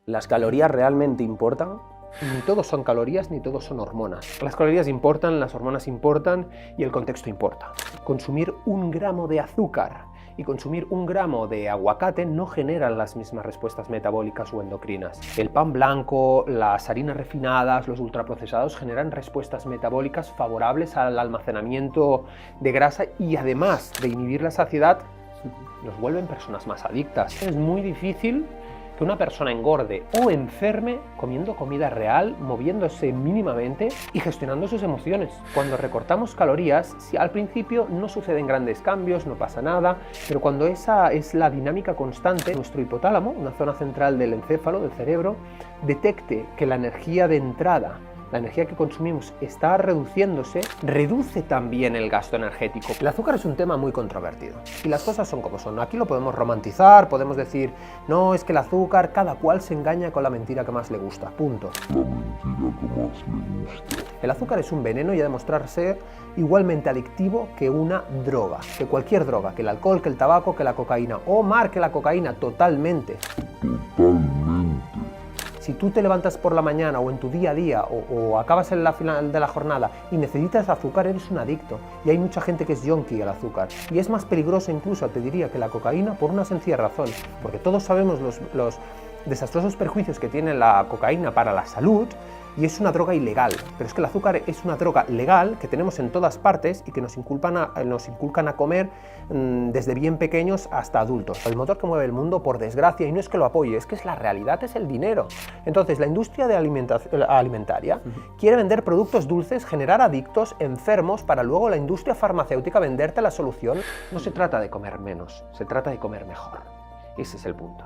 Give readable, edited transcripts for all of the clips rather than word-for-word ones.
¿Las calorías realmente importan? Ni todos son calorías ni todos son hormonas. Las calorías importan, las hormonas importan y el contexto importa. Consumir 1 gramo de azúcar y consumir 1 gramo de aguacate no generan las mismas respuestas metabólicas o endocrinas. El pan blanco, las harinas refinadas, los ultraprocesados generan respuestas metabólicas favorables al almacenamiento de grasa y además de inhibir la saciedad, nos vuelven personas más adictas. Es muy difícil que una persona engorde o enferme comiendo comida real, moviéndose mínimamente y gestionando sus emociones. Cuando recortamos calorías, si al principio no suceden grandes cambios, no pasa nada, pero cuando esa es la dinámica constante, nuestro hipotálamo, una zona central del encéfalo, del cerebro, detecte que la energía de entrada, la energía que consumimos está reduciéndose, reduce también el gasto energético. El azúcar es un tema muy controvertido y las cosas son como son. Aquí lo podemos romantizar, podemos decir, no, es que el azúcar, cada cual se engaña con la mentira que más le gusta, punto. La mentira que más le gusta. El azúcar es un veneno y ha demostrado ser igualmente adictivo que una droga, que cualquier droga, que el alcohol, que el tabaco, que la cocaína, o más que la cocaína, totalmente. Totalmente. Si tú te levantas por la mañana o en tu día a día o acabas en la final de la jornada y necesitas azúcar, eres un adicto. Y hay mucha gente que es junkie al azúcar. Y es más peligroso incluso, te diría, que la cocaína por una sencilla razón. Porque todos sabemos los desastrosos perjuicios que tiene la cocaína para la salud, y es una droga ilegal, pero es que el azúcar es una droga legal que tenemos en todas partes y que nos inculcan a comer desde bien pequeños hasta adultos. El motor que mueve el mundo, por desgracia, y no es que lo apoye, es que es la realidad, es el dinero. Entonces, la industria alimentaria quiere vender productos dulces, generar adictos, enfermos, para luego la industria farmacéutica venderte la solución. No se trata de comer menos, se trata de comer mejor. Ese es el punto.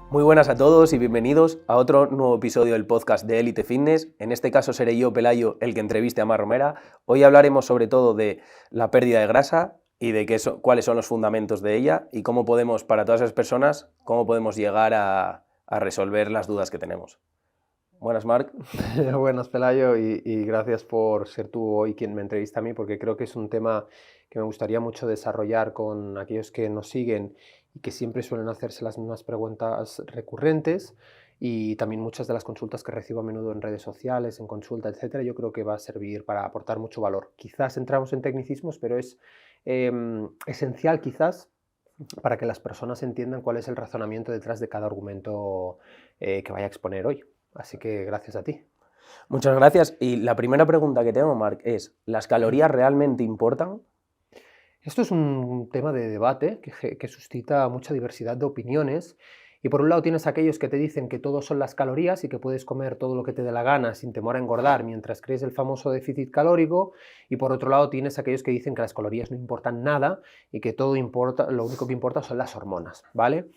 Muy buenas a todos y bienvenidos a otro nuevo episodio del podcast de Elite Fitness. En este caso seré yo, Pelayo, el que entreviste a Mar Romera. Hoy hablaremos sobre todo de la pérdida de grasa y de cuáles son los fundamentos de ella y cómo podemos, para todas esas personas, cómo podemos llegar a resolver las dudas que tenemos. Buenas, Marc. Buenas, Pelayo, y gracias por ser tú hoy quien me entrevista a mí, porque creo que es un tema que me gustaría mucho desarrollar con aquellos que nos siguen y que siempre suelen hacerse las mismas preguntas recurrentes, y también muchas de las consultas que recibo a menudo en redes sociales, en consulta, etcétera. Yo creo que va a servir para aportar mucho valor. Quizás entramos en tecnicismos, pero es esencial quizás para que las personas entiendan cuál es el razonamiento detrás de cada argumento que vaya a exponer hoy. Así que gracias a ti. Muchas gracias. Y la primera pregunta que tengo, Marc, es, ¿las calorías realmente importan? Esto es un tema de debate que suscita mucha diversidad de opiniones. Y por un lado tienes aquellos que te dicen que todo son las calorías y que puedes comer todo lo que te dé la gana sin temor a engordar mientras crees el famoso déficit calórico, y por otro lado tienes aquellos que dicen que las calorías no importan nada y que todo importa, lo único que importa son las hormonas, ¿vale?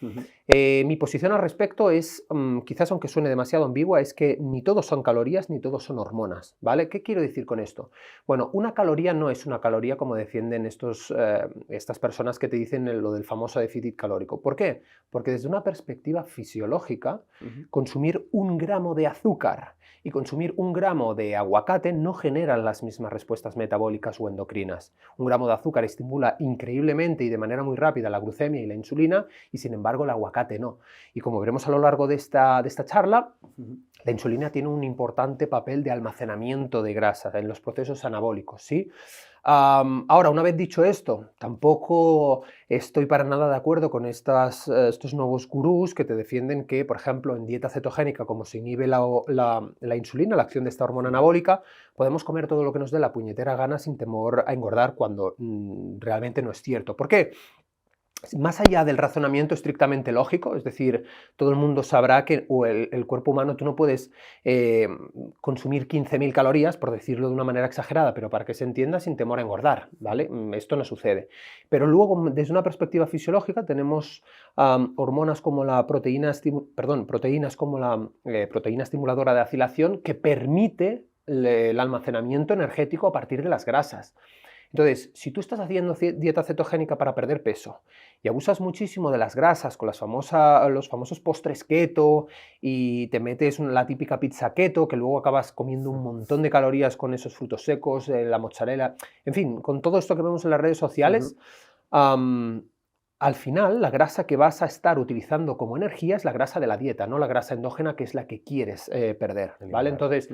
Mi posición al respecto es, quizás aunque suene demasiado ambigua, es que ni todos son calorías ni todos son hormonas, ¿vale? ¿Qué quiero decir con esto? Bueno, una caloría no es una caloría como defienden estas personas que te dicen lo del famoso déficit calórico. ¿Por qué? Porque desde una perspectiva fisiológica, consumir 1 gramo de azúcar y consumir 1 gramo de aguacate no generan las mismas respuestas metabólicas o endocrinas. 1 gramo de azúcar estimula increíblemente y de manera muy rápida la glucemia y la insulina, y sin embargo el aguacate no. Y como veremos a lo largo de esta charla, la insulina tiene un importante papel de almacenamiento de grasa en los procesos anabólicos, ¿sí? Ahora, una vez dicho esto, tampoco estoy para nada de acuerdo con estos nuevos gurús que te defienden que, por ejemplo, en dieta cetogénica, como se inhibe la insulina, la acción de esta hormona anabólica, podemos comer todo lo que nos dé la puñetera gana sin temor a engordar, cuando realmente no es cierto. ¿Por qué? Más allá del razonamiento estrictamente lógico, es decir, todo el mundo sabrá que el cuerpo humano, tú no puedes consumir 15.000 calorías, por decirlo de una manera exagerada, pero para que se entienda, sin temor a engordar, ¿vale? Esto no sucede. Pero luego, desde una perspectiva fisiológica, tenemos hormonas como proteínas como la proteína estimuladora de acilación, que permite el almacenamiento energético a partir de las grasas. Entonces, si tú estás haciendo dieta cetogénica para perder peso y abusas muchísimo de las grasas con los famosos postres keto, y te metes la típica pizza keto, que luego acabas comiendo un montón de calorías con esos frutos secos, la mozzarella, en fin, con todo esto que vemos en las redes sociales, al final, la grasa que vas a estar utilizando como energía es la grasa de la dieta, no la grasa endógena, que es la que quieres perder, ¿vale? Entonces,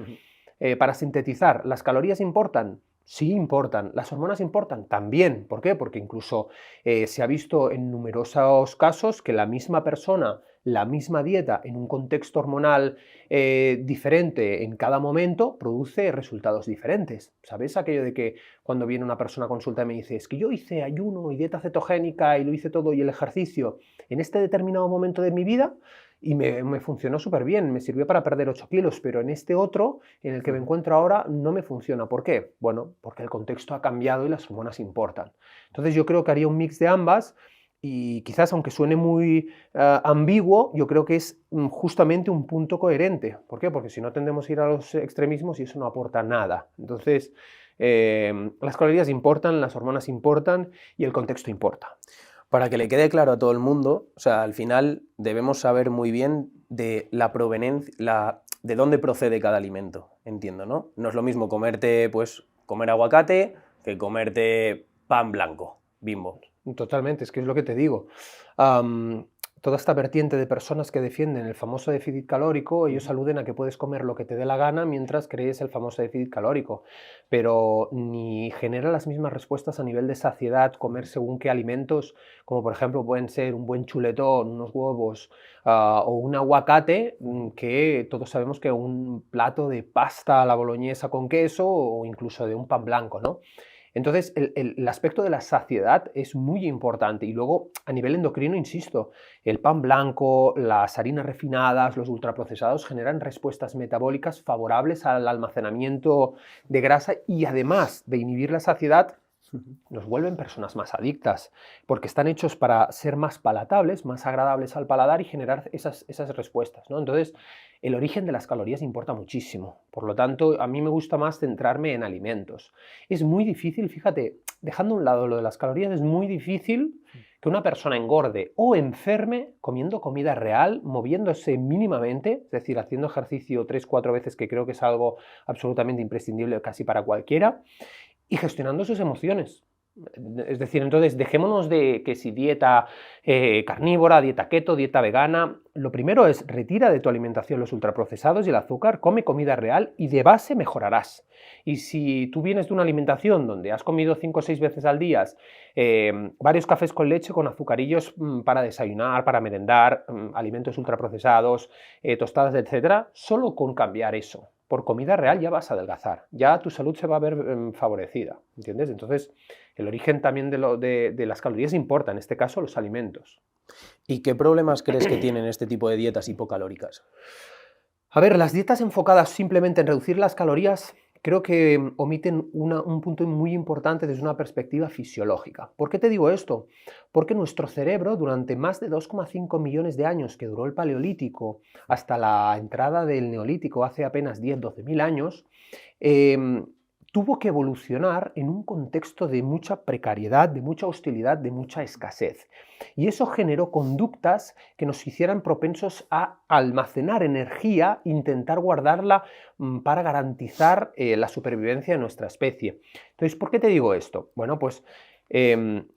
para sintetizar, ¿las calorías importan? Sí importan. ¿Las hormonas importan? También. ¿Por qué? Porque incluso se ha visto en numerosos casos que la misma persona, la misma dieta, en un contexto hormonal diferente en cada momento, produce resultados diferentes. ¿Sabéis aquello de que cuando viene una persona a consulta y me dice, es que yo hice ayuno y dieta cetogénica y lo hice todo y el ejercicio en este determinado momento de mi vida y me funcionó súper bien, me sirvió para perder 8 kilos, pero en este otro, en el que me encuentro ahora, no me funciona. ¿Por qué? Bueno, porque el contexto ha cambiado y las hormonas importan. Entonces yo creo que haría un mix de ambas y quizás, aunque suene muy ambiguo, yo creo que es justamente un punto coherente. ¿Por qué? Porque si no tendemos a ir a los extremismos y eso no aporta nada. Entonces, las calorías importan, las hormonas importan y el contexto importa. Para que le quede claro a todo el mundo, o sea, al final debemos saber muy bien de la proveniencia, de dónde procede cada alimento, entiendo, ¿no? No es lo mismo comer aguacate que comerte pan blanco, Bimbo. Totalmente, es que es lo que te digo. Toda esta vertiente de personas que defienden el famoso déficit calórico, ellos aluden a que puedes comer lo que te dé la gana mientras crees el famoso déficit calórico, pero ni genera las mismas respuestas a nivel de saciedad comer según qué alimentos, como por ejemplo pueden ser un buen chuletón, unos huevos o un aguacate, que todos sabemos que un plato de pasta a la boloñesa con queso o incluso de un pan blanco, ¿no? Entonces, el aspecto de la saciedad es muy importante. Y luego, a nivel endocrino, insisto, el pan blanco, las harinas refinadas, los ultraprocesados generan respuestas metabólicas favorables al almacenamiento de grasa y además de inhibir la saciedad, nos vuelven personas más adictas, porque están hechos para ser más palatables, más agradables al paladar y generar esas respuestas, ¿no? Entonces, el origen de las calorías importa muchísimo. Por lo tanto, a mí me gusta más centrarme en alimentos. Es muy difícil, fíjate, dejando a un lado lo de las calorías, es muy difícil que una persona engorde o enferme comiendo comida real, moviéndose mínimamente, es decir, haciendo ejercicio 3-4 veces, que creo que es algo absolutamente imprescindible casi para cualquiera, y gestionando sus emociones. Es decir, entonces dejémonos de que si dieta carnívora, dieta keto, dieta vegana. Lo primero es retira de tu alimentación los ultraprocesados y el azúcar, come comida real y de base mejorarás. Y si tú vienes de una alimentación donde has comido 5 o 6 veces al día, varios cafés con leche con azucarillos para desayunar, para merendar, alimentos ultraprocesados, tostadas, etc., solo con cambiar eso por comida real ya vas a adelgazar, ya tu salud se va a ver favorecida, ¿entiendes? Entonces, el origen también de las calorías importa, en este caso los alimentos. ¿Y qué problemas crees que tienen este tipo de dietas hipocalóricas? A ver, las dietas enfocadas simplemente en reducir las calorías creo que omiten un punto muy importante desde una perspectiva fisiológica. ¿Por qué te digo esto? Porque nuestro cerebro, durante más de 2,5 millones de años que duró el Paleolítico hasta la entrada del Neolítico hace apenas 10-12 mil años, tuvo que evolucionar en un contexto de mucha precariedad, de mucha hostilidad, de mucha escasez. Y eso generó conductas que nos hicieran propensos a almacenar energía, intentar guardarla para garantizar la supervivencia de nuestra especie. Entonces, ¿por qué te digo esto? Bueno, pues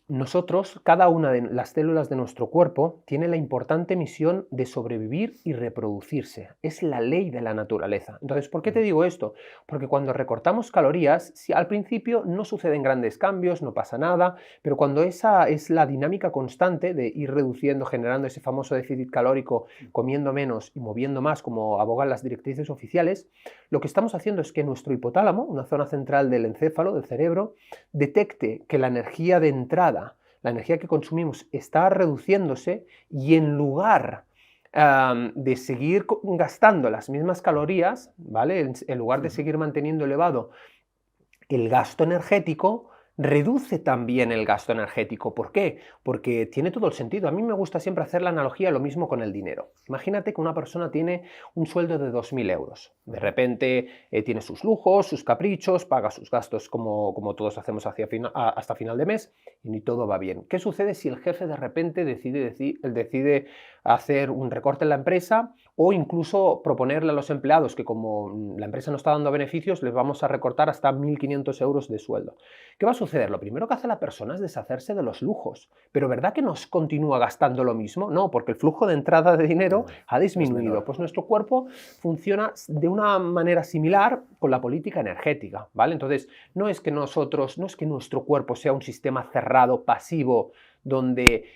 nosotros, cada una de las células de nuestro cuerpo tiene la importante misión de sobrevivir y reproducirse. Es la ley de la naturaleza. Entonces, ¿por qué te digo esto? Porque cuando recortamos calorías, si al principio no suceden grandes cambios, no pasa nada, pero cuando esa es la dinámica constante de ir reduciendo, generando ese famoso déficit calórico, comiendo menos y moviendo más, como abogan las directrices oficiales, lo que estamos haciendo es que nuestro hipotálamo, una zona central del encéfalo, del cerebro, detecte que la energía de entrada, la energía que consumimos está reduciéndose y en lugar de seguir gastando las mismas calorías, ¿vale? En lugar de seguir manteniendo elevado el gasto energético, reduce también el gasto energético. ¿Por qué? Porque tiene todo el sentido. A mí me gusta siempre hacer la analogía lo mismo con el dinero. Imagínate que una persona tiene un sueldo de 2.000 euros. De repente tiene sus lujos, sus caprichos, paga sus gastos como todos hacemos hasta final de mes y ni todo va bien. ¿Qué sucede si el jefe de repente decide hacer un recorte en la empresa o incluso proponerle a los empleados que como la empresa no está dando beneficios, les vamos a recortar hasta 1.500 euros de sueldo? ¿Qué va a suceder? suceder? Lo primero que hace la persona es deshacerse de los lujos. Pero ¿verdad que nos continúa gastando lo mismo? No, porque el flujo de entrada de dinero ha disminuido. Pues nuestro cuerpo funciona de una manera similar con la política energética, ¿vale? Entonces, no es que nuestro cuerpo sea un sistema cerrado, pasivo, donde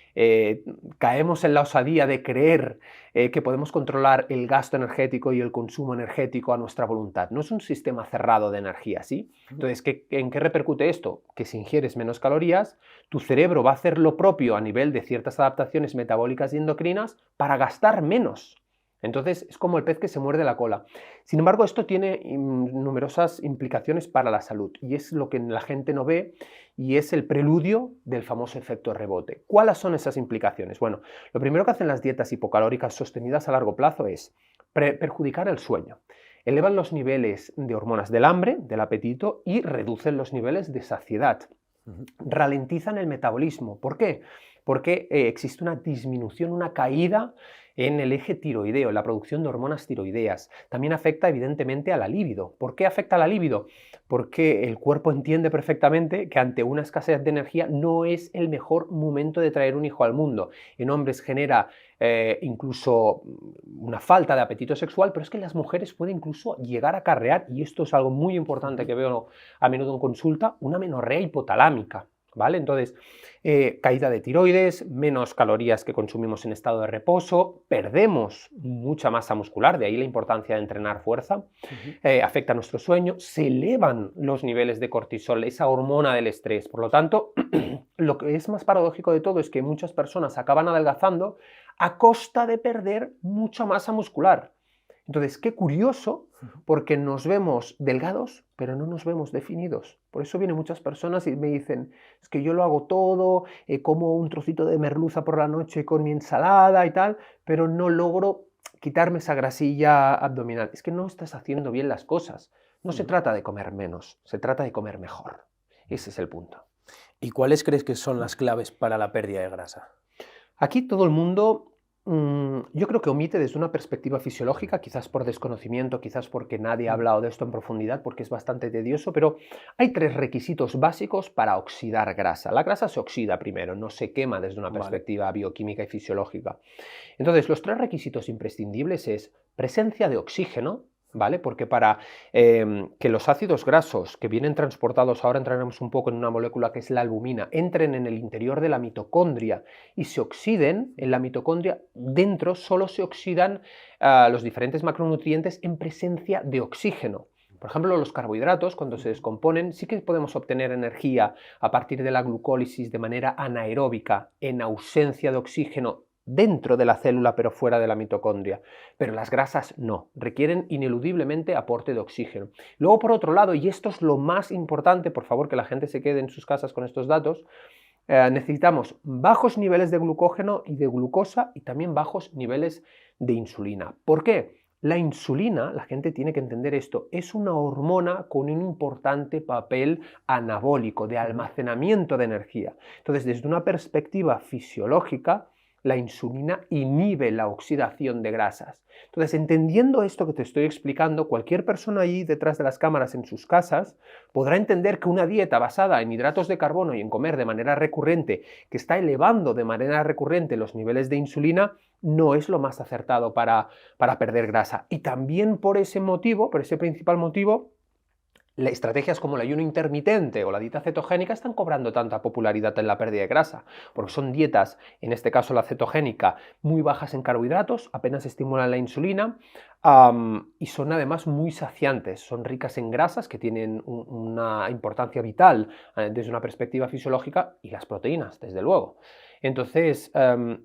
caemos en la osadía de creer que podemos controlar el gasto energético y el consumo energético a nuestra voluntad. No es un sistema cerrado de energía, ¿sí? Entonces, ¿en qué repercute esto? Que si ingieres menos calorías, tu cerebro va a hacer lo propio a nivel de ciertas adaptaciones metabólicas y endocrinas para gastar menos. Entonces, es como el pez que se muerde la cola. Sin embargo, esto tiene numerosas implicaciones para la salud y es lo que la gente no ve y es el preludio del famoso efecto rebote. ¿Cuáles son esas implicaciones? Bueno, lo primero que hacen las dietas hipocalóricas sostenidas a largo plazo es perjudicar el sueño. Elevan los niveles de hormonas del hambre, del apetito y reducen los niveles de saciedad. Ralentizan el metabolismo. ¿Por qué? Porque existe una disminución, una caída en el eje tiroideo, en la producción de hormonas tiroideas. También afecta evidentemente a la libido. ¿Por qué afecta a la libido? Porque el cuerpo entiende perfectamente que ante una escasez de energía no es el mejor momento de traer un hijo al mundo. En hombres genera incluso una falta de apetito sexual, pero es que en las mujeres puede incluso llegar a acarrear, y esto es algo muy importante que veo a menudo en consulta, una menorrea hipotalámica. ¿Vale? Entonces, caída de tiroides, menos calorías que consumimos en estado de reposo, perdemos mucha masa muscular, de ahí la importancia de entrenar fuerza, afecta a nuestro sueño, se elevan los niveles de cortisol, esa hormona del estrés. Por lo tanto, lo que es más paradójico de todo es que muchas personas acaban adelgazando a costa de perder mucha masa muscular. Entonces, qué curioso, porque nos vemos delgados, pero no nos vemos definidos. Por eso vienen muchas personas y me dicen, es que yo lo hago todo, como un trocito de merluza por la noche con mi ensalada y tal, pero no logro quitarme esa grasilla abdominal. Es que no estás haciendo bien las cosas. No se trata de comer menos, se trata de comer mejor. Ese es el punto. ¿Y cuáles crees que son las claves para la pérdida de grasa? Aquí todo el mundo... yo creo que omite desde una perspectiva fisiológica, quizás por desconocimiento, quizás porque nadie ha hablado de esto en profundidad, porque es bastante tedioso, pero hay 3 requisitos básicos para oxidar grasa. La grasa se oxida primero, no se quema desde una perspectiva bioquímica y fisiológica. Entonces, los 3 requisitos imprescindibles es presencia de oxígeno, ¿vale? Porque para que los ácidos grasos que vienen transportados, ahora entraremos un poco en una molécula que es la albumina, entren en el interior de la mitocondria y se oxiden en la mitocondria, dentro solo se oxidan los diferentes macronutrientes en presencia de oxígeno. Por ejemplo, los carbohidratos, cuando se descomponen, sí que podemos obtener energía a partir de la glucólisis de manera anaeróbica, en ausencia de oxígeno, dentro de la célula pero fuera de la mitocondria, pero las grasas no, requieren ineludiblemente aporte de oxígeno. Luego, por otro lado, y esto es lo más importante, por favor que la gente se quede en sus casas con estos datos, necesitamos bajos niveles de glucógeno y de glucosa y también bajos niveles de insulina. ¿Por qué? La insulina, la gente tiene que entender esto, es una hormona con un importante papel anabólico, de almacenamiento de energía. Entonces, desde una perspectiva fisiológica, la insulina inhibe la oxidación de grasas. Entonces, entendiendo esto que te estoy explicando, cualquier persona allí detrás de las cámaras en sus casas podrá entender que una dieta basada en hidratos de carbono y en comer de manera recurrente, que está elevando de manera recurrente los niveles de insulina, no es lo más acertado para perder grasa. Y también por ese motivo, por ese principal motivo, estrategias como el ayuno intermitente o la dieta cetogénica están cobrando tanta popularidad en la pérdida de grasa, porque son dietas, en este caso la cetogénica, muy bajas en carbohidratos, apenas estimulan la insulina y son además muy saciantes, son ricas en grasas que tienen una importancia vital desde una perspectiva fisiológica y las proteínas, desde luego. Entonces,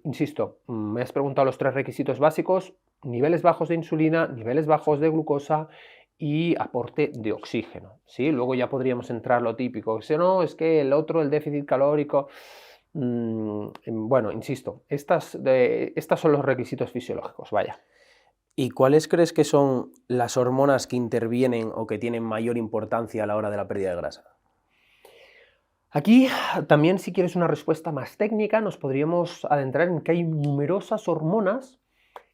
insisto, me has preguntado los 3 requisitos básicos: niveles bajos de insulina, niveles bajos de glucosa y aporte de oxígeno, ¿sí? Luego ya podríamos entrar lo típico, si no, es que el otro, el déficit calórico, bueno, insisto, estas son los requisitos fisiológicos, vaya. ¿Y cuáles crees que son las hormonas que intervienen o que tienen mayor importancia a la hora de la pérdida de grasa? Aquí también, si quieres una respuesta más técnica, nos podríamos adentrar en que hay numerosas hormonas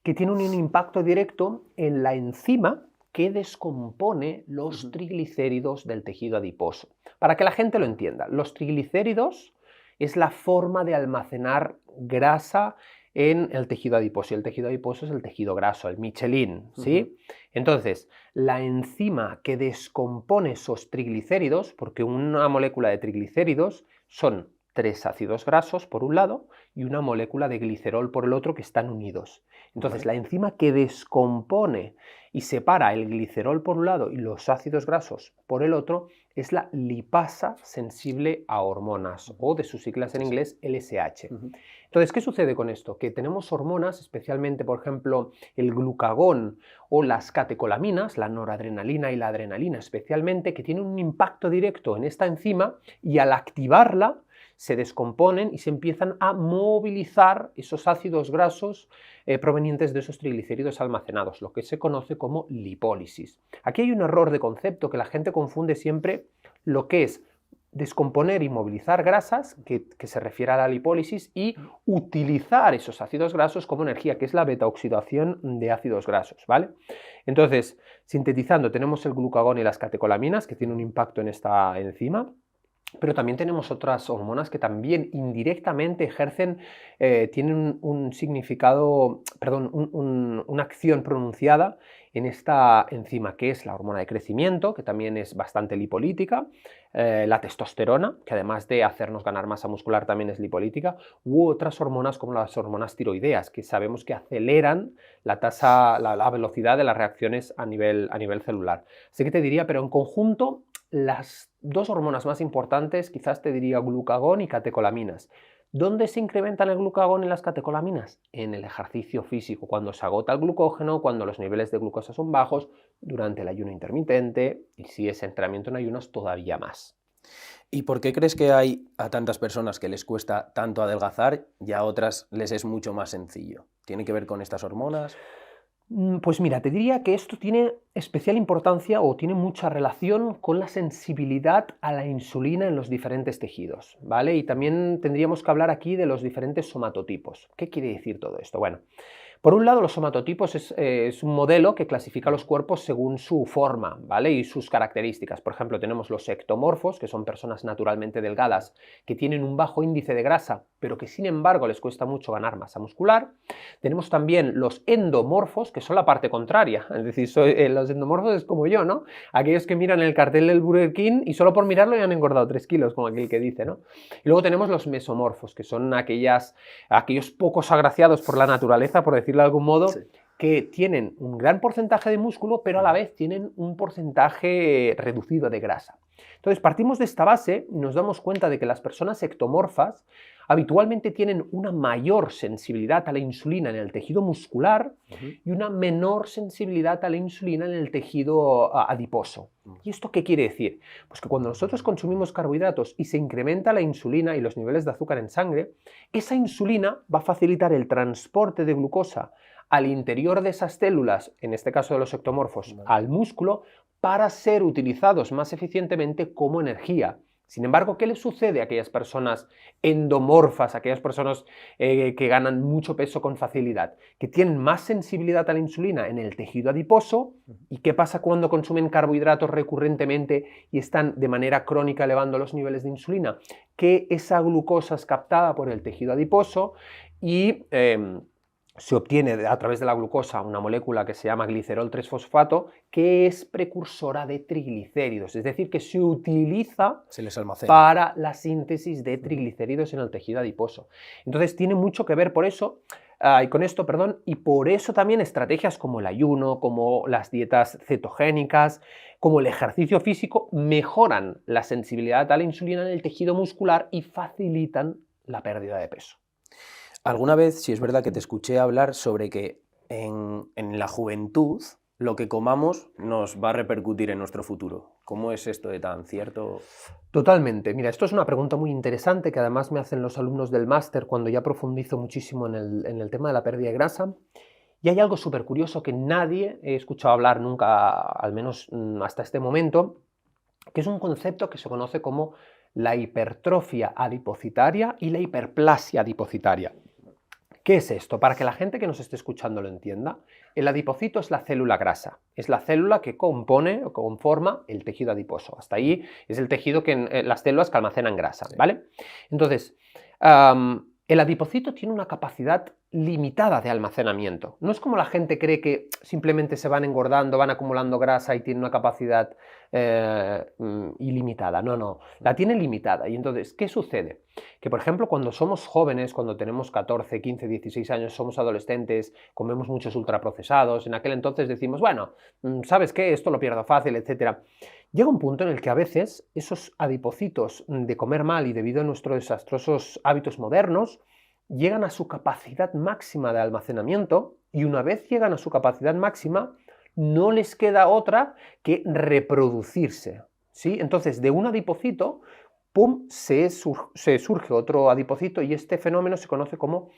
que tienen un impacto directo en la enzima que descompone los triglicéridos del tejido adiposo. Para que la gente lo entienda, los triglicéridos es la forma de almacenar grasa en el tejido adiposo, y el tejido adiposo es el tejido graso, el Michelin, ¿sí? Entonces, la enzima que descompone esos triglicéridos, porque una molécula de triglicéridos son 3 ácidos grasos por un lado y una molécula de glicerol por el otro que están unidos. Entonces, la enzima que descompone y separa el glicerol por un lado y los ácidos grasos por el otro es la lipasa sensible a hormonas, o de sus siglas en inglés LSH. Entonces, ¿qué sucede con esto? Que tenemos hormonas, especialmente, por ejemplo, el glucagón o las catecolaminas, la noradrenalina y la adrenalina especialmente, que tienen un impacto directo en esta enzima y al activarla se descomponen y se empiezan a movilizar esos ácidos grasos provenientes de esos triglicéridos almacenados, lo que se conoce como lipólisis. Aquí hay un error de concepto, que la gente confunde siempre lo que es descomponer y movilizar grasas, que se refiere a la lipólisis, y utilizar esos ácidos grasos como energía, que es la beta-oxidación de ácidos grasos, ¿vale? Entonces, sintetizando, tenemos el glucagón y las catecolaminas, que tienen un impacto en esta enzima, pero también tenemos otras hormonas que también indirectamente ejercen, tienen un significado, perdón, una acción pronunciada en esta enzima, que es la hormona de crecimiento, que también es bastante lipolítica, la testosterona, que además de hacernos ganar masa muscular también es lipolítica, u otras hormonas como las hormonas tiroideas, que sabemos que aceleran la velocidad de las reacciones a nivel celular. Así que te diría, pero en conjunto, las dos hormonas más importantes, quizás te diría glucagón y catecolaminas. ¿Dónde se incrementan el glucagón y las catecolaminas? En el ejercicio físico, cuando se agota el glucógeno, cuando los niveles de glucosa son bajos, durante el ayuno intermitente, y si es entrenamiento en ayunas, todavía más. ¿Y por qué crees que hay a tantas personas que les cuesta tanto adelgazar y a otras les es mucho más sencillo? ¿Tiene que ver con estas hormonas? Pues mira, te diría que esto tiene especial importancia o tiene mucha relación con la sensibilidad a la insulina en los diferentes tejidos, ¿vale? Y también tendríamos que hablar aquí de los diferentes somatotipos. ¿Qué quiere decir todo esto? Bueno, por un lado, los somatotipos es un modelo que clasifica los cuerpos según su forma, ¿vale? Y sus características. Por ejemplo, tenemos los ectomorfos, que son personas naturalmente delgadas, que tienen un bajo índice de grasa, pero que sin embargo les cuesta mucho ganar masa muscular. Tenemos también los endomorfos, que son la parte contraria. Es decir, los endomorfos es como yo, ¿no? Aquellos que miran el cartel del Burger King y solo por mirarlo ya han engordado 3 kilos, como aquel que dice, ¿no? Y luego tenemos los mesomorfos, que son aquellos pocos agraciados por la naturaleza, por decirlo de algún modo, sí, que tienen un gran porcentaje de músculo, pero a la vez tienen un porcentaje reducido de grasa. Entonces, partimos de esta base y nos damos cuenta de que las personas ectomorfas habitualmente tienen una mayor sensibilidad a la insulina en el tejido muscular y una menor sensibilidad a la insulina en el tejido adiposo. ¿Y esto qué quiere decir? Pues que cuando nosotros consumimos carbohidratos y se incrementa la insulina y los niveles de azúcar en sangre, esa insulina va a facilitar el transporte de glucosa al interior de esas células, en este caso de los ectomorfos, al músculo, para ser utilizados más eficientemente como energía. Sin embargo, ¿qué le sucede a aquellas personas endomorfas, a aquellas personas que ganan mucho peso con facilidad? Que tienen más sensibilidad a la insulina en el tejido adiposo. ¿Y qué pasa cuando consumen carbohidratos recurrentemente y están de manera crónica elevando los niveles de insulina? Que esa glucosa es captada por el tejido adiposo y se obtiene a través de la glucosa una molécula que se llama glicerol 3-fosfato, que es precursora de triglicéridos, es decir, que se utiliza para la síntesis de triglicéridos en el tejido adiposo. Entonces tiene mucho que ver por eso, y por eso también estrategias como el ayuno, como las dietas cetogénicas, como el ejercicio físico, mejoran la sensibilidad a la insulina en el tejido muscular y facilitan la pérdida de peso. Alguna vez, sí es verdad que te escuché hablar sobre que en la juventud lo que comamos nos va a repercutir en nuestro futuro. ¿Cómo es esto de tan cierto? Totalmente. Mira, esto es una pregunta muy interesante que además me hacen los alumnos del máster cuando ya profundizo muchísimo en el tema de la pérdida de grasa. Y hay algo súper curioso que nadie he escuchado hablar nunca, al menos hasta este momento, que es un concepto que se conoce como la hipertrofia adipocitaria y la hiperplasia adipocitaria. ¿Qué es esto? Para que la gente que nos esté escuchando lo entienda, el adipocito es la célula grasa, es la célula que compone o conforma el tejido adiposo. Hasta ahí es el tejido las células que almacenan grasa, ¿vale? Entonces, el adipocito tiene una capacidad limitada de almacenamiento. No es como la gente cree que simplemente se van engordando, van acumulando grasa y tienen una capacidad ilimitada. No, no, la tiene limitada. Y entonces, ¿qué sucede? Que, por ejemplo, cuando somos jóvenes, cuando tenemos 14, 15, 16 años, somos adolescentes, comemos muchos ultraprocesados, en aquel entonces decimos, bueno, ¿sabes qué? Esto lo pierdo fácil, etc. Llega un punto en el que a veces esos adipocitos de comer mal y debido a nuestros desastrosos hábitos modernos, llegan a su capacidad máxima de almacenamiento y una vez llegan a su capacidad máxima, no les queda otra que reproducirse, ¿sí? Entonces, de un adipocito, ¡pum!, se surge otro adipocito y este fenómeno se conoce como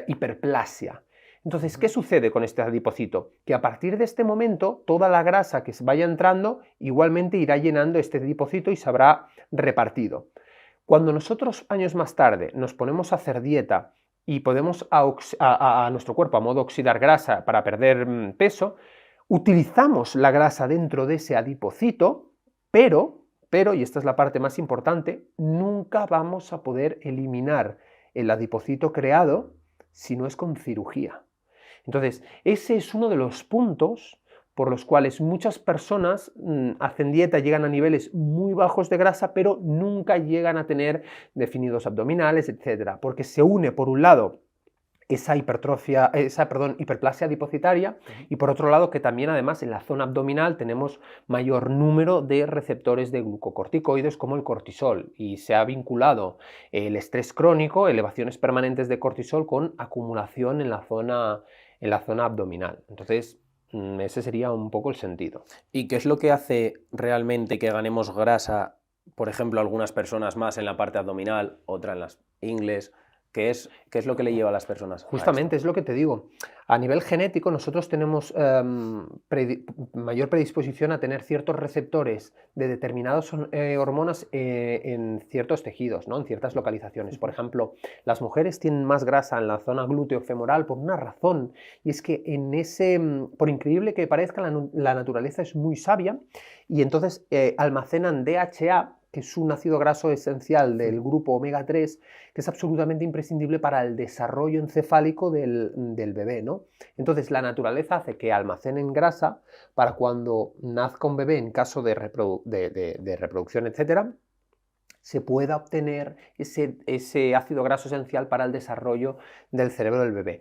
hiperplasia. Entonces, ¿qué sucede con este adipocito? Que a partir de este momento, toda la grasa que se vaya entrando igualmente irá llenando este adipocito y se habrá repartido. Cuando nosotros años más tarde nos ponemos a hacer dieta y podemos a nuestro cuerpo a modo oxidar grasa para perder peso, utilizamos la grasa dentro de ese adipocito, pero, y esta es la parte más importante, nunca vamos a poder eliminar el adipocito creado si no es con cirugía. Entonces, ese es uno de los puntos por los cuales muchas personas hacen dieta, llegan a niveles muy bajos de grasa, pero nunca llegan a tener definidos abdominales, etc. Porque se une, por un lado, esa hiperplasia adipocitaria y por otro lado que también además en la zona abdominal tenemos mayor número de receptores de glucocorticoides como el cortisol y se ha vinculado el estrés crónico, elevaciones permanentes de cortisol con acumulación en la zona abdominal. Entonces, ese sería un poco el sentido. ¿Y qué es lo que hace realmente que ganemos grasa, por ejemplo, algunas personas más en la parte abdominal, otra en las ingles? ¿Qué es lo que le lleva a las personas? Justamente, es lo que te digo. A nivel genético, nosotros tenemos mayor predisposición a tener ciertos receptores de determinadas hormonas en ciertos tejidos, ¿no? En ciertas localizaciones. Por ejemplo, las mujeres tienen más grasa en la zona glúteo-femoral por una razón, y es que por increíble que parezca, la naturaleza es muy sabia, y entonces almacenan DHA, que es un ácido graso esencial del grupo omega 3, que es absolutamente imprescindible para el desarrollo encefálico del bebé, ¿no? Entonces, la naturaleza hace que almacenen grasa para cuando nazca un bebé, en caso de reproducción, etcétera, se pueda obtener ese ácido graso esencial para el desarrollo del cerebro del bebé.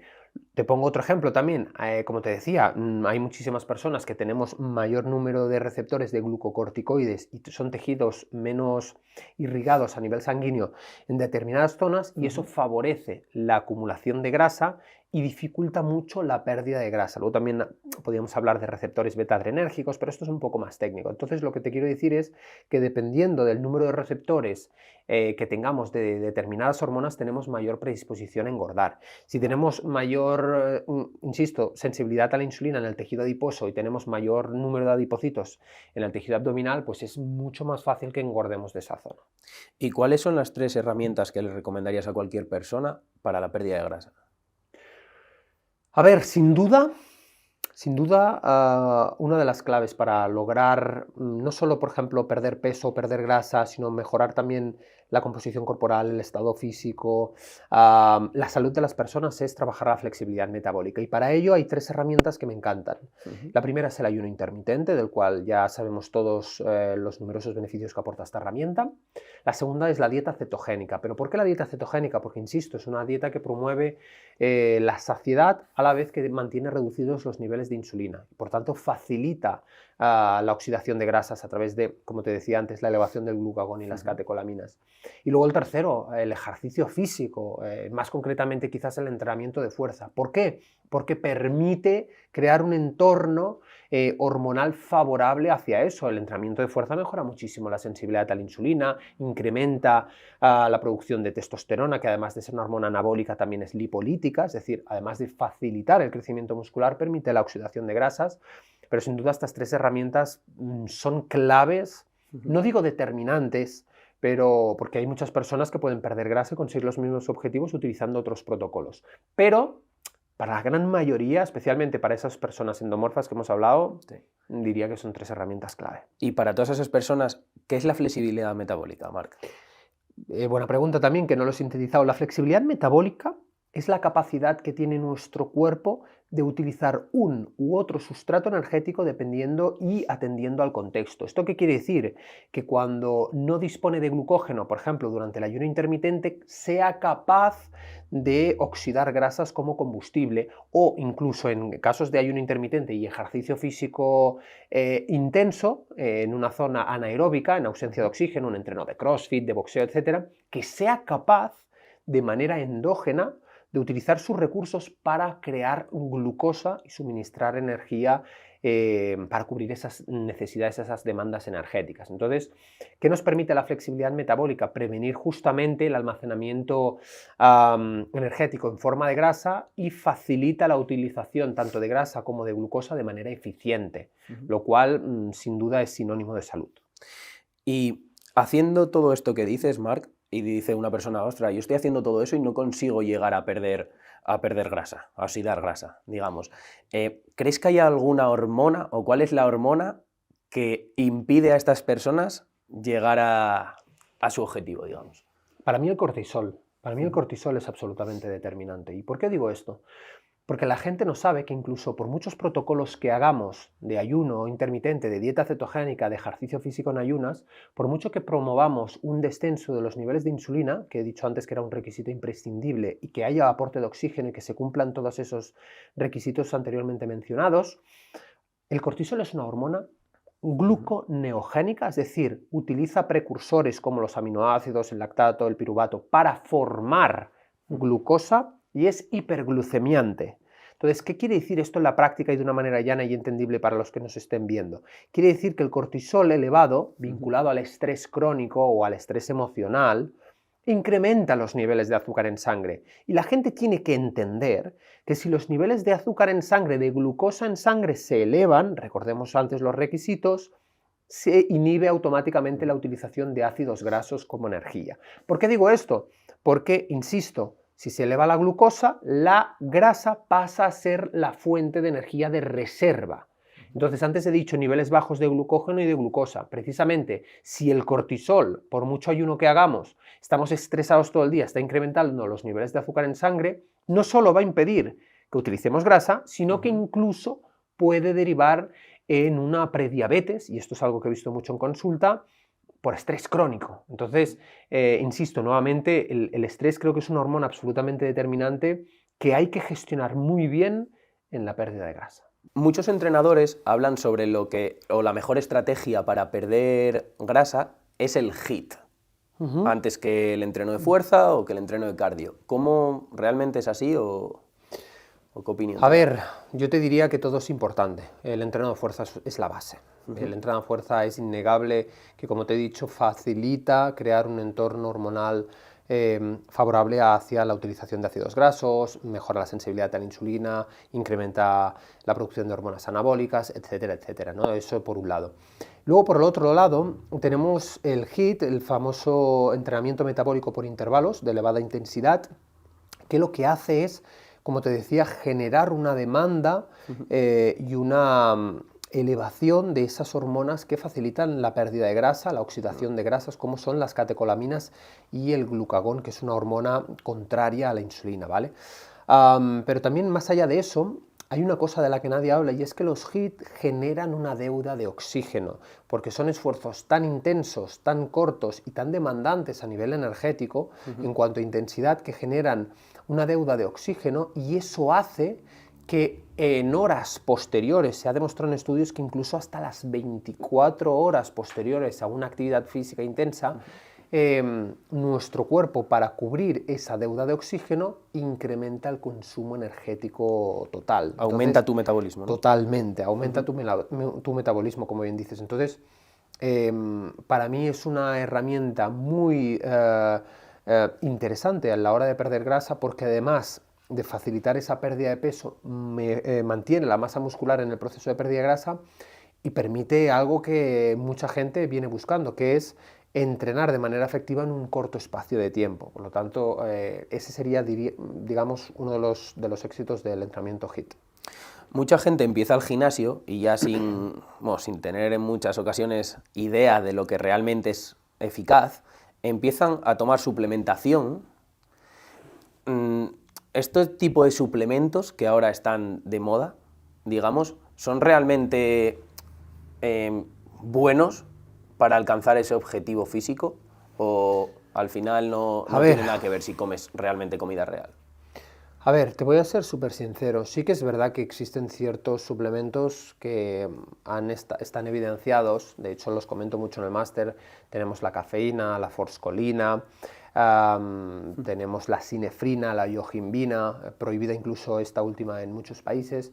Te pongo otro ejemplo también, como te decía, hay muchísimas personas que tenemos mayor número de receptores de glucocorticoides y son tejidos menos irrigados a nivel sanguíneo en determinadas zonas y eso favorece la acumulación de grasa y dificulta mucho la pérdida de grasa. Luego también podríamos hablar de receptores beta-adrenérgicos, pero esto es un poco más técnico. Entonces lo que te quiero decir es que dependiendo del número de receptores que tengamos de determinadas hormonas, tenemos mayor predisposición a engordar. Si tenemos mayor, insisto, sensibilidad a la insulina en el tejido adiposo y tenemos mayor número de adipocitos en el tejido abdominal, pues es mucho más fácil que engordemos de esa zona. ¿Y cuáles son las 3 herramientas que le recomendarías a cualquier persona para la pérdida de grasa? A ver, sin duda, una de las claves para lograr no solo, por ejemplo, perder peso o perder grasa, sino mejorar también la composición corporal, el estado físico, la salud de las personas es trabajar la flexibilidad metabólica. Y para ello hay 3 herramientas que me encantan. La primera es el ayuno intermitente, del cual ya sabemos todos los numerosos beneficios que aporta esta herramienta. La segunda es la dieta cetogénica. ¿Pero por qué la dieta cetogénica? Porque, insisto, es una dieta que promueve la saciedad a la vez que mantiene reducidos los niveles de insulina. Por tanto, facilita la oxidación de grasas a través de, como te decía antes, la elevación del glucagón y las catecolaminas. Y luego el tercero, el ejercicio físico, más concretamente quizás el entrenamiento de fuerza. ¿Por qué? Porque permite crear un entorno hormonal favorable hacia eso. El entrenamiento de fuerza mejora muchísimo la sensibilidad a la insulina, incrementa la producción de testosterona, que además de ser una hormona anabólica también es lipolítica, es decir, además de facilitar el crecimiento muscular, permite la oxidación de grasas, pero sin duda estas 3 herramientas son claves, no digo determinantes, pero porque hay muchas personas que pueden perder grasa y conseguir los mismos objetivos utilizando otros protocolos. Pero para la gran mayoría, especialmente para esas personas endomorfas que hemos hablado, Sí. diría que son 3 herramientas clave. Y para todas esas personas, ¿qué es la flexibilidad metabólica, Marc? Buena pregunta también, que no lo he sintetizado. La flexibilidad metabólica es la capacidad que tiene nuestro cuerpo de utilizar un u otro sustrato energético dependiendo y atendiendo al contexto. ¿Esto qué quiere decir? Que cuando no dispone de glucógeno, por ejemplo, durante el ayuno intermitente, sea capaz de oxidar grasas como combustible, o incluso en casos de ayuno intermitente y ejercicio físico intenso, en una zona anaeróbica, en ausencia de oxígeno, un entreno de CrossFit, de boxeo, etcétera, que sea capaz de manera endógena de utilizar sus recursos para crear glucosa y suministrar energía para cubrir esas necesidades, esas demandas energéticas. Entonces, ¿qué nos permite la flexibilidad metabólica? Prevenir justamente el almacenamiento energético en forma de grasa y facilita la utilización tanto de grasa como de glucosa de manera eficiente, lo cual sin duda es sinónimo de salud. Y haciendo todo esto que dices, Marc, y dice una persona, ostras, yo estoy haciendo todo eso y no consigo llegar a perder grasa, a oxidar grasa, digamos. ¿Crees que hay alguna hormona o cuál es la hormona que impide a estas personas llegar a su objetivo, digamos? Para mí el cortisol. Para mí el cortisol es absolutamente determinante. ¿Y por qué digo esto? Porque la gente no sabe que incluso por muchos protocolos que hagamos de ayuno intermitente, de dieta cetogénica, de ejercicio físico en ayunas, por mucho que promovamos un descenso de los niveles de insulina, que he dicho antes que era un requisito imprescindible, y que haya aporte de oxígeno y que se cumplan todos esos requisitos anteriormente mencionados, el cortisol es una hormona gluconeogénica, es decir, utiliza precursores como los aminoácidos, el lactato, el piruvato, para formar glucosa y es hiperglucemiante. Entonces, ¿qué quiere decir esto en la práctica y de una manera llana y entendible para los que nos estén viendo? Quiere decir que el cortisol elevado, vinculado al estrés crónico o al estrés emocional, incrementa los niveles de azúcar en sangre. Y la gente tiene que entender que si los niveles de azúcar en sangre, de glucosa en sangre se elevan, recordemos antes los requisitos, se inhibe automáticamente la utilización de ácidos grasos como energía. ¿Por qué digo esto? Porque, insisto, si se eleva la glucosa, la grasa pasa a ser la fuente de energía de reserva. Entonces, antes he dicho niveles bajos de glucógeno y de glucosa. Precisamente, si el cortisol, por mucho ayuno que hagamos, estamos estresados todo el día, está incrementando los niveles de azúcar en sangre, no solo va a impedir que utilicemos grasa, sino que incluso puede derivar en una prediabetes, y esto es algo que he visto mucho en consulta, por estrés crónico. Entonces, insisto, nuevamente, el estrés creo que es una hormona absolutamente determinante que hay que gestionar muy bien en la pérdida de grasa. Muchos entrenadores hablan sobre la mejor estrategia para perder grasa es el HIIT, antes que el entreno de fuerza o que el entreno de cardio. ¿Cómo realmente es así o qué opinión? A ver, yo te diría que todo es importante. El entreno de fuerza es la base. El entreno de fuerza es innegable que, como te he dicho, facilita crear un entorno hormonal favorable hacia la utilización de ácidos grasos, mejora la sensibilidad a la insulina, incrementa la producción de hormonas anabólicas, etcétera, etcétera, ¿no? Eso por un lado. Luego, por el otro lado, tenemos el HIIT, el famoso entrenamiento metabólico por intervalos de elevada intensidad, que lo que hace es, como te decía, generar una demanda y una elevación de esas hormonas que facilitan la pérdida de grasa, la oxidación de grasas, como son las catecolaminas y el glucagón, que es una hormona contraria a la insulina, ¿vale? Pero también más allá de eso, hay una cosa de la que nadie habla y es que los HIIT generan una deuda de oxígeno, porque son esfuerzos tan intensos, tan cortos y tan demandantes a nivel energético en cuanto a intensidad que generan una deuda de oxígeno y eso hace que en horas posteriores, se ha demostrado en estudios que incluso hasta las 24 horas posteriores a una actividad física intensa, nuestro cuerpo, para cubrir esa deuda de oxígeno, incrementa el consumo energético total. Aumenta tu metabolismo, ¿no? Totalmente, aumenta tu metabolismo, como bien dices. Entonces, para mí es una herramienta muy interesante a la hora de perder grasa, porque además de facilitar esa pérdida de peso, mantiene la masa muscular en el proceso de pérdida de grasa y permite algo que mucha gente viene buscando, que es entrenar de manera efectiva en un corto espacio de tiempo. Por lo tanto, ese sería, digamos, uno de los éxitos del entrenamiento HIIT. Mucha gente empieza el gimnasio y ya sin tener en muchas ocasiones idea de lo que realmente es eficaz, empiezan a tomar suplementación. Este tipo de suplementos que ahora están de moda, digamos, ¿son realmente buenos para alcanzar ese objetivo físico? ¿O al final no tiene nada que ver si comes realmente comida real? A ver, te voy a ser súper sincero. Sí que es verdad que existen ciertos suplementos que están evidenciados. De hecho, los comento mucho en el máster. Tenemos la cafeína, la forscolina, tenemos la sinefrina, la yohimbina, prohibida incluso esta última en muchos países,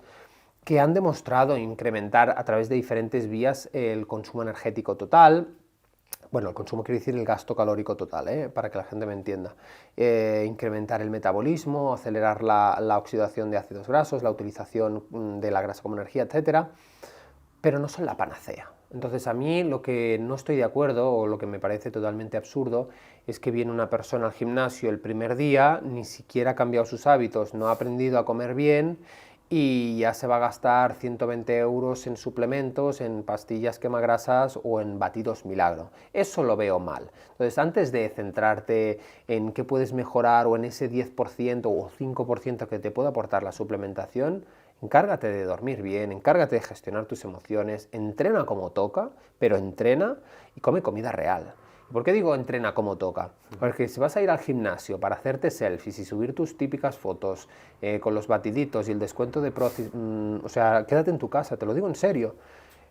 que han demostrado incrementar a través de diferentes vías el consumo energético total. Bueno, el consumo quiere decir el gasto calórico total, para que la gente me entienda. Incrementar el metabolismo, acelerar la oxidación de ácidos grasos, la utilización de la grasa como energía, etc. Pero no son la panacea. Entonces, a mí lo que no estoy de acuerdo, o lo que me parece totalmente absurdo, es que viene una persona al gimnasio el primer día, ni siquiera ha cambiado sus hábitos, no ha aprendido a comer bien, y ya se va a gastar 120 euros en suplementos, en pastillas quemagrasas o en batidos milagro. Eso lo veo mal. Entonces, antes de centrarte en qué puedes mejorar o en ese 10% o 5% que te puede aportar la suplementación, encárgate de dormir bien, encárgate de gestionar tus emociones, entrena como toca, pero entrena y come comida real. ¿Por qué digo entrena como toca? Porque si vas a ir al gimnasio para hacerte selfies y subir tus típicas fotos con los batiditos y el descuento de o sea, quédate en tu casa, te lo digo en serio.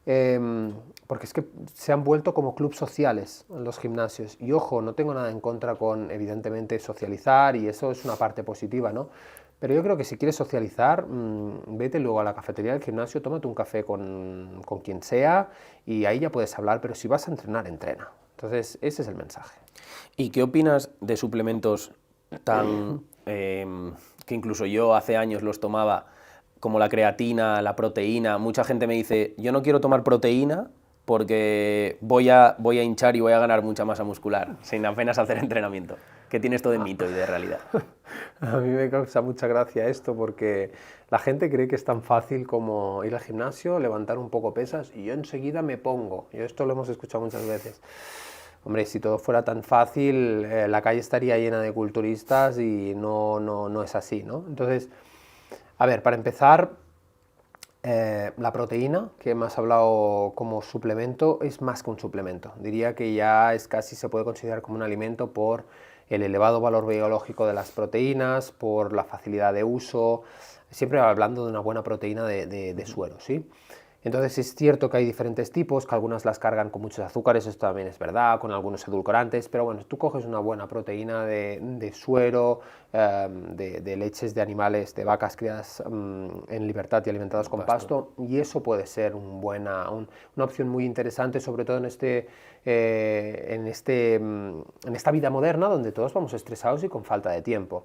Porque es que se han vuelto como clubs sociales en los gimnasios. Y ojo, no tengo nada en contra con, evidentemente, socializar, y eso es una parte positiva, ¿no? Pero yo creo que si quieres socializar, vete luego a la cafetería del gimnasio, tómate un café con quien sea y ahí ya puedes hablar, pero si vas a entrenar, entrena. Entonces, ese es el mensaje. ¿Y qué opinas de suplementos que incluso yo hace años los tomaba, como la creatina, la proteína? Mucha gente me dice, yo no quiero tomar proteína porque voy a hinchar y voy a ganar mucha masa muscular, sin apenas hacer entrenamiento. ¿Qué tiene esto de mito y de realidad? A mí me causa mucha gracia esto porque la gente cree que es tan fácil como ir al gimnasio, levantar un poco pesas y yo enseguida me pongo. Y esto lo hemos escuchado muchas veces. Hombre, si todo fuera tan fácil, la calle estaría llena de culturistas y no es así, ¿no? Entonces, a ver, para empezar, la proteína, que me has hablado como suplemento, es más que un suplemento. Diría que ya casi se puede considerar como un alimento por el elevado valor biológico de las proteínas, por la facilidad de uso, siempre hablando de una buena proteína de suero, ¿sí? Entonces es cierto que hay diferentes tipos, que algunas las cargan con muchos azúcares, esto también es verdad, con algunos edulcorantes, pero bueno, tú coges una buena proteína de suero, de leches de animales, de vacas criadas en libertad y alimentadas con pasto, y eso puede ser una opción muy interesante, sobre todo en esta vida moderna donde todos vamos estresados y con falta de tiempo.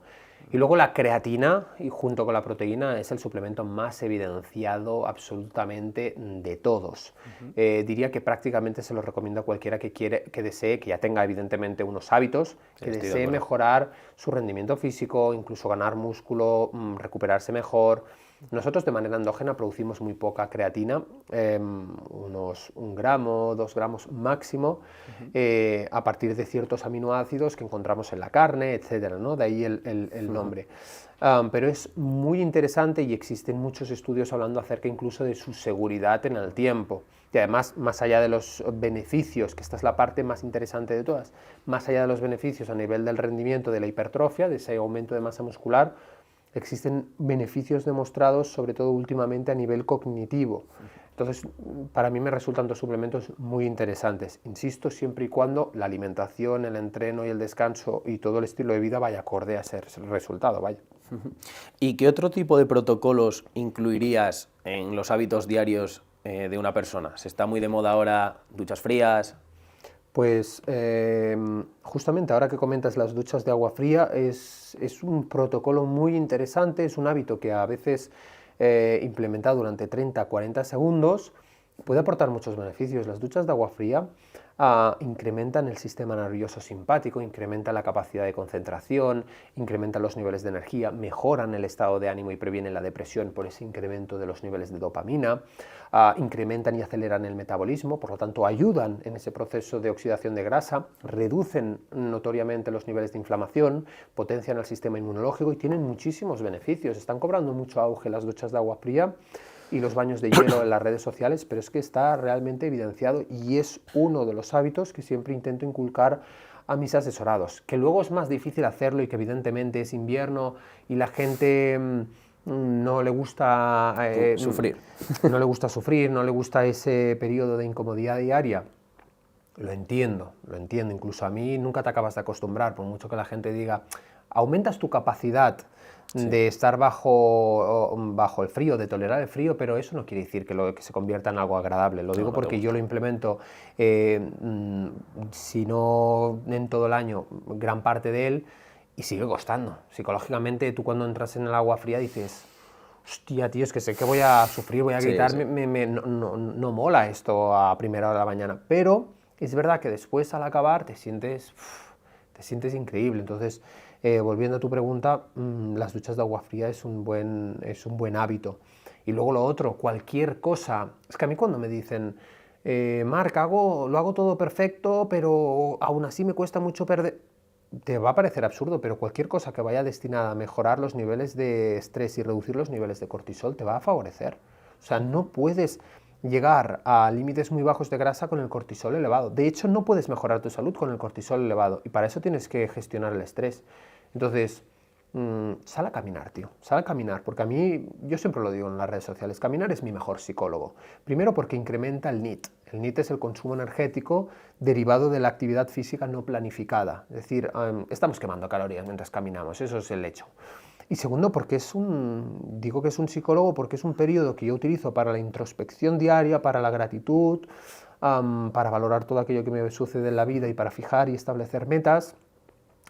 Y luego la creatina, y junto con la proteína, es el suplemento más evidenciado absolutamente de todos. Diría que prácticamente se lo recomiendo a cualquiera que desee, que ya tenga evidentemente unos hábitos, que desee mejorar su rendimiento físico, incluso ganar músculo, recuperarse mejor. Nosotros de manera endógena producimos muy poca creatina, unos 1 gramo, 2 gramos máximo, a partir de ciertos aminoácidos que encontramos en la carne, etcétera, ¿no? De ahí el nombre. Pero es muy interesante y existen muchos estudios hablando acerca incluso de su seguridad en el tiempo. Y además, más allá de los beneficios, que esta es la parte más interesante de todas, más allá de los beneficios a nivel del rendimiento, de la hipertrofia, de ese aumento de masa muscular, existen beneficios demostrados, sobre todo últimamente a nivel cognitivo. Entonces, para mí me resultan dos suplementos muy interesantes. Insisto, siempre y cuando la alimentación, el entreno y el descanso y todo el estilo de vida vaya acorde a ese resultado, vaya. ¿Y qué otro tipo de protocolos incluirías en los hábitos diarios de una persona? ¿Se está muy de moda ahora duchas frías? Pues justamente ahora que comentas las duchas de agua fría, es un protocolo muy interesante, es un hábito que a veces implementado durante 30-40 segundos Puede aportar muchos beneficios. Las duchas de agua fría incrementan el sistema nervioso simpático, incrementan la capacidad de concentración, incrementan los niveles de energía, mejoran el estado de ánimo y previenen la depresión por ese incremento de los niveles de dopamina, incrementan y aceleran el metabolismo, por lo tanto ayudan en ese proceso de oxidación de grasa, reducen notoriamente los niveles de inflamación, potencian el sistema inmunológico y tienen muchísimos beneficios. Están cobrando mucho auge las duchas de agua fría y los baños de hielo en las redes sociales, pero es que está realmente evidenciado y es uno de los hábitos que siempre intento inculcar a mis asesorados, que luego es más difícil hacerlo y que evidentemente es invierno y la gente no le gusta sufrir. No le gusta sufrir, no le gusta ese periodo de incomodidad diaria. Lo entiendo, incluso a mí nunca te acabas de acostumbrar, por mucho que la gente diga, aumentas tu capacidad de estar bajo el frío, de tolerar el frío, pero eso no quiere decir que se convierta en algo agradable. Lo digo porque yo lo implemento, si no en todo el año, gran parte de él, y sigue costando. Psicológicamente, tú cuando entras en el agua fría dices, hostia, tío, es que sé que voy a sufrir, voy a gritar, sí. No mola esto a primera hora de la mañana. Pero es verdad que después al acabar te sientes increíble. Entonces, volviendo a tu pregunta, las duchas de agua fría es un buen hábito. Y luego lo otro, cualquier cosa. Es que a mí cuando me dicen, Marc, lo hago todo perfecto, pero aún así me cuesta mucho perder. Te va a parecer absurdo, pero cualquier cosa que vaya destinada a mejorar los niveles de estrés y reducir los niveles de cortisol te va a favorecer. O sea, no puedes llegar a límites muy bajos de grasa con el cortisol elevado. De hecho, no puedes mejorar tu salud con el cortisol elevado y para eso tienes que gestionar el estrés. Entonces, sal a caminar, tío, sal a caminar, porque a mí, yo siempre lo digo en las redes sociales, caminar es mi mejor psicólogo. Primero porque incrementa el NEAT. El NEAT es el consumo energético derivado de la actividad física no planificada. Es decir, estamos quemando calorías mientras caminamos, eso es el hecho. Y segundo, porque digo que es un psicólogo porque es un periodo que yo utilizo para la introspección diaria, para la gratitud, para valorar todo aquello que me sucede en la vida y para fijar y establecer metas.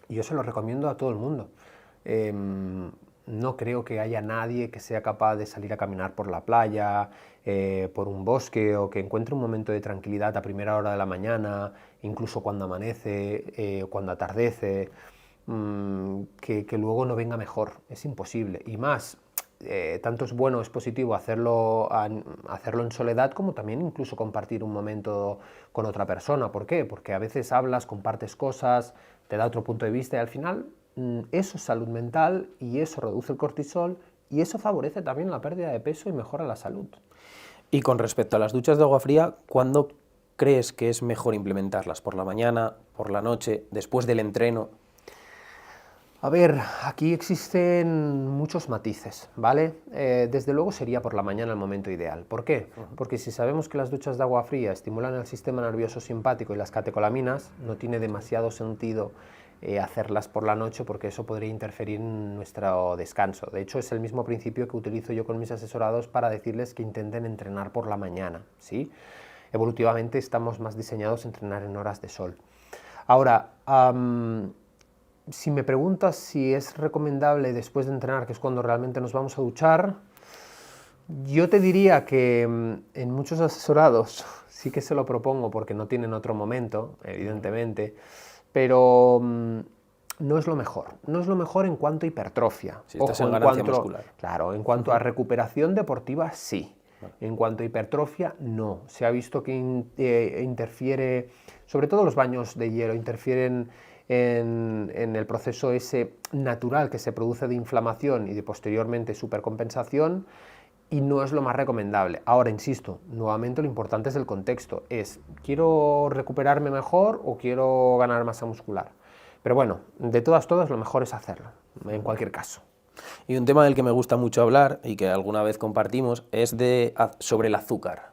Y yo se lo recomiendo a todo el mundo. No creo que haya nadie que sea capaz de salir a caminar por la playa, por un bosque, o que encuentre un momento de tranquilidad a primera hora de la mañana, incluso cuando amanece, cuando atardece, que luego no venga mejor. Es imposible. Y más, tanto es bueno, es positivo hacerlo en soledad, como también incluso compartir un momento con otra persona. ¿Por qué? Porque a veces hablas, compartes cosas, te da otro punto de vista y al final eso es salud mental y eso reduce el cortisol y eso favorece también la pérdida de peso y mejora la salud. Y con respecto a las duchas de agua fría, ¿cuándo crees que es mejor implementarlas? ¿Por la mañana, por la noche, después del entreno? A ver, aquí existen muchos matices, ¿vale? Desde luego sería por la mañana el momento ideal. ¿Por qué? Porque si sabemos que las duchas de agua fría estimulan el sistema nervioso simpático y las catecolaminas, no tiene demasiado sentido hacerlas por la noche porque eso podría interferir en nuestro descanso. De hecho, es el mismo principio que utilizo yo con mis asesorados para decirles que intenten entrenar por la mañana, ¿sí? Evolutivamente estamos más diseñados a entrenar en horas de sol. Ahora, si me preguntas si es recomendable después de entrenar, que es cuando realmente nos vamos a duchar, yo te diría que en muchos asesorados sí que se lo propongo porque no tienen otro momento, evidentemente, pero no es lo mejor. No es lo mejor en cuanto a hipertrofia. Si estás en ganancia muscular. Claro, en cuanto a recuperación deportiva, sí. En cuanto a hipertrofia, no. Se ha visto que interfiere, sobre todo los baños de hielo, interfieren en el proceso ese natural que se produce de inflamación y de posteriormente supercompensación, y no es lo más recomendable. Ahora, insisto, nuevamente lo importante es el contexto, ¿quiero recuperarme mejor o quiero ganar masa muscular? Pero bueno, de todas lo mejor es hacerlo, en cualquier caso. Y un tema del que me gusta mucho hablar y que alguna vez compartimos es sobre el azúcar.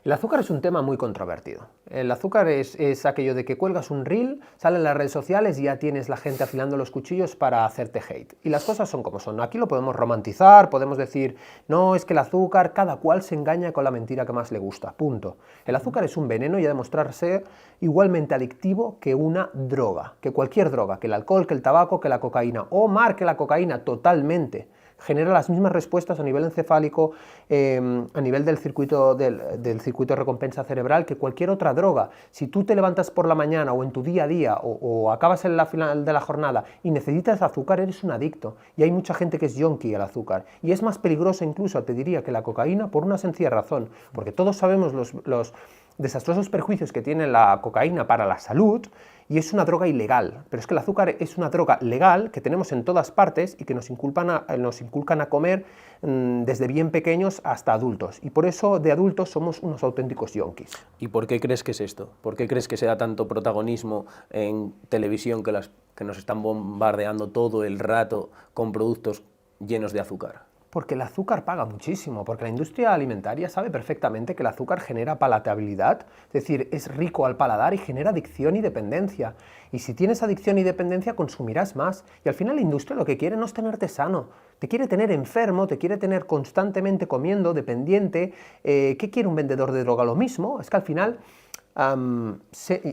El azúcar es un tema muy controvertido. El azúcar es aquello de que cuelgas un reel, sale en las redes sociales y ya tienes la gente afilando los cuchillos para hacerte hate. Y las cosas son como son. Aquí lo podemos romantizar, podemos decir, no, es que el azúcar, cada cual se engaña con la mentira que más le gusta, punto. El azúcar es un veneno y ha demostrado ser igualmente adictivo que una droga, que cualquier droga, que el alcohol, que el tabaco, que la cocaína, o más que la cocaína, totalmente. genera las mismas respuestas a nivel encefálico, a nivel del circuito de recompensa cerebral que cualquier otra droga. Si tú te levantas por la mañana o en tu día a día o acabas en la final de la jornada y necesitas azúcar, eres un adicto. Y hay mucha gente que es yonki al azúcar. Y es más peligroso incluso, te diría, que la cocaína por una sencilla razón. Porque todos sabemos los desastrosos perjuicios que tiene la cocaína para la salud, y es una droga ilegal, pero es que el azúcar es una droga legal que tenemos en todas partes y que nos inculcan a comer desde bien pequeños hasta adultos, y por eso de adultos somos unos auténticos yonkis. ¿Y por qué crees que es esto? ¿Por qué crees que se da tanto protagonismo en televisión que nos están bombardeando todo el rato con productos llenos de azúcar? Porque el azúcar paga muchísimo, porque la industria alimentaria sabe perfectamente que el azúcar genera palatabilidad, es decir, es rico al paladar y genera adicción y dependencia. Y si tienes adicción y dependencia, consumirás más. Y al final la industria lo que quiere no es tenerte sano, te quiere tener enfermo, te quiere tener constantemente comiendo, dependiente. ¿Qué quiere un vendedor de droga? Lo mismo, es que al final...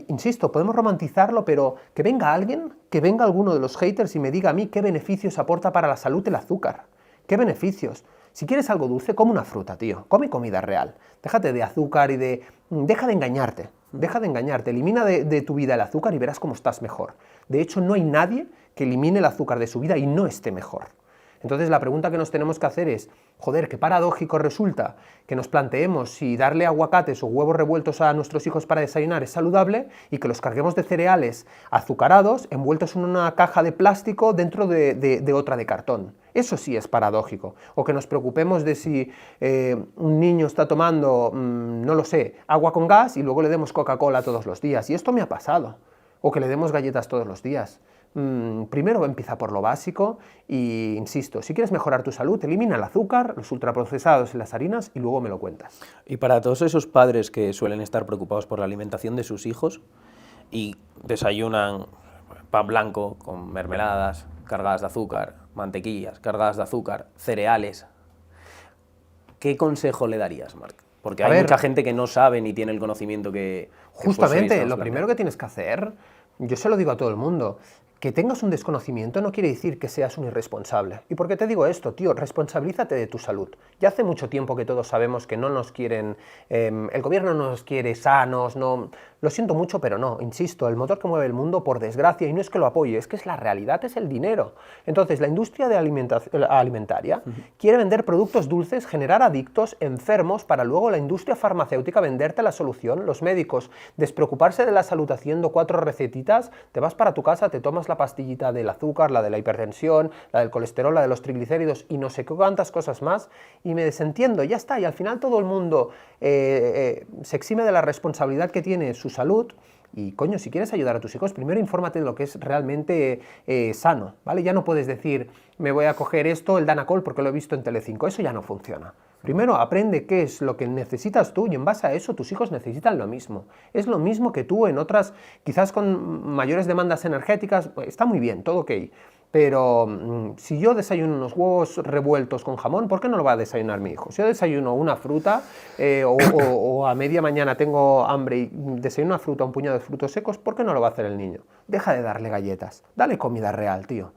insisto, podemos romantizarlo, pero que venga alguien, que venga alguno de los haters y me diga a mí qué beneficios aporta para la salud el azúcar. ¿Qué beneficios? Si quieres algo dulce, come una fruta, tío. Come comida real. Déjate de azúcar y de... Deja de engañarte. Deja de engañarte. Elimina de tu vida el azúcar y verás cómo estás mejor. De hecho, no hay nadie que elimine el azúcar de su vida y no esté mejor. Entonces, la pregunta que nos tenemos que hacer es, joder, qué paradójico resulta que nos planteemos si darle aguacates o huevos revueltos a nuestros hijos para desayunar es saludable y que los carguemos de cereales azucarados envueltos en una caja de plástico dentro de otra de cartón. Eso sí es paradójico. O que nos preocupemos de si un niño está tomando, no lo sé, agua con gas y luego le demos Coca-Cola todos los días. Y esto me ha pasado. O que le demos galletas todos los días. Primero empieza por lo básico y, insisto, si quieres mejorar tu salud, elimina el azúcar, los ultraprocesados y las harinas y luego me lo cuentas. Y para todos esos padres que suelen estar preocupados por la alimentación de sus hijos y desayunan pan blanco con mermeladas cargadas de azúcar, mantequillas cargadas de azúcar, cereales, ¿qué consejo le darías, Marc? Porque hay mucha gente que no sabe ni tiene el conocimiento que justamente, lo primero que tienes que hacer, yo se lo digo a todo el mundo, que tengas un desconocimiento no quiere decir que seas un irresponsable. ¿Y por qué te digo esto, tío? Responsabilízate de tu salud. Ya hace mucho tiempo que todos sabemos que no nos quieren, el gobierno no nos quiere sanos, no... Lo siento mucho, pero no, insisto, el motor que mueve el mundo, por desgracia, y no es que lo apoye, es que es la realidad, es el dinero. Entonces, la industria alimentaria quiere vender productos dulces, generar adictos, enfermos, para luego la industria farmacéutica venderte la solución, los médicos despreocuparse de la salud haciendo 4 recetitas, te vas para tu casa, te tomas la pastillita del azúcar, la de la hipertensión, la del colesterol, la de los triglicéridos y no sé qué cuántas cosas más, y me desentiendo, ya está, y al final todo el mundo se exime de la responsabilidad que tiene su salud. Y coño, si quieres ayudar a tus hijos, primero infórmate de lo que es realmente sano, ¿vale? Ya no puedes decir, me voy a coger esto, el Danacol, porque lo he visto en Telecinco, eso ya no funciona. Primero aprende qué es lo que necesitas tú y en base a eso tus hijos necesitan lo mismo. Es lo mismo que tú en otras, quizás con mayores demandas energéticas, está muy bien, todo ok. Pero si yo desayuno unos huevos revueltos con jamón, ¿por qué no lo va a desayunar mi hijo? Si yo desayuno una fruta o a media mañana tengo hambre y desayuno una fruta, un puñado de frutos secos, ¿por qué no lo va a hacer el niño? Deja de darle galletas, dale comida real, tío.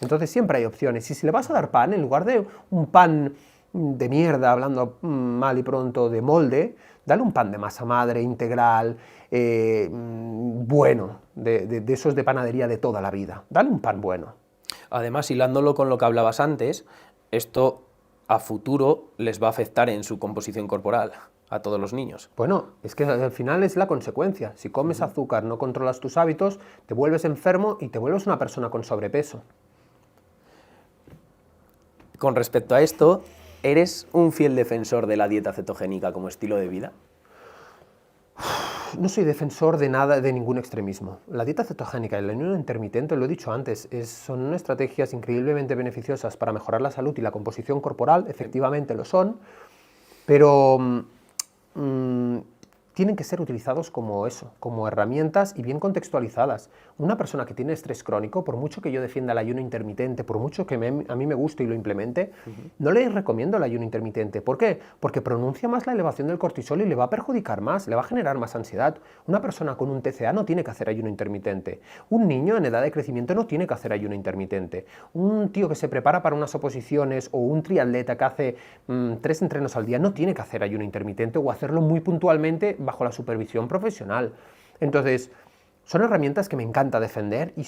Entonces siempre hay opciones. Y si le vas a dar pan, en lugar de un pan de mierda, hablando mal y pronto, de molde, dale un pan de masa madre, integral, bueno, de esos de panadería de toda la vida. Dale un pan bueno. Además, hilándolo con lo que hablabas antes, esto a futuro les va a afectar en su composición corporal a todos los niños. Bueno, es que al final es la consecuencia. Si comes azúcar, no controlas tus hábitos, te vuelves enfermo y te vuelves una persona con sobrepeso. Con respecto a esto, ¿eres un fiel defensor de la dieta cetogénica como estilo de vida? No soy defensor de nada, de ningún extremismo. La dieta cetogénica y el ayuno intermitente, lo he dicho antes, son estrategias increíblemente beneficiosas para mejorar la salud y la composición corporal, efectivamente lo son, pero tienen que ser utilizados como eso, como herramientas y bien contextualizadas. Una persona que tiene estrés crónico, por mucho que yo defienda el ayuno intermitente, por mucho que a mí me guste y lo implemente, no le recomiendo el ayuno intermitente. ¿Por qué? Porque pronuncia más la elevación del cortisol y le va a perjudicar más, le va a generar más ansiedad. Una persona con un TCA no tiene que hacer ayuno intermitente. Un niño en edad de crecimiento no tiene que hacer ayuno intermitente. Un tío que se prepara para unas oposiciones o un triatleta que hace 3 entrenos al día no tiene que hacer ayuno intermitente o hacerlo muy puntualmente bajo la supervisión profesional. Entonces, son herramientas que me encanta defender y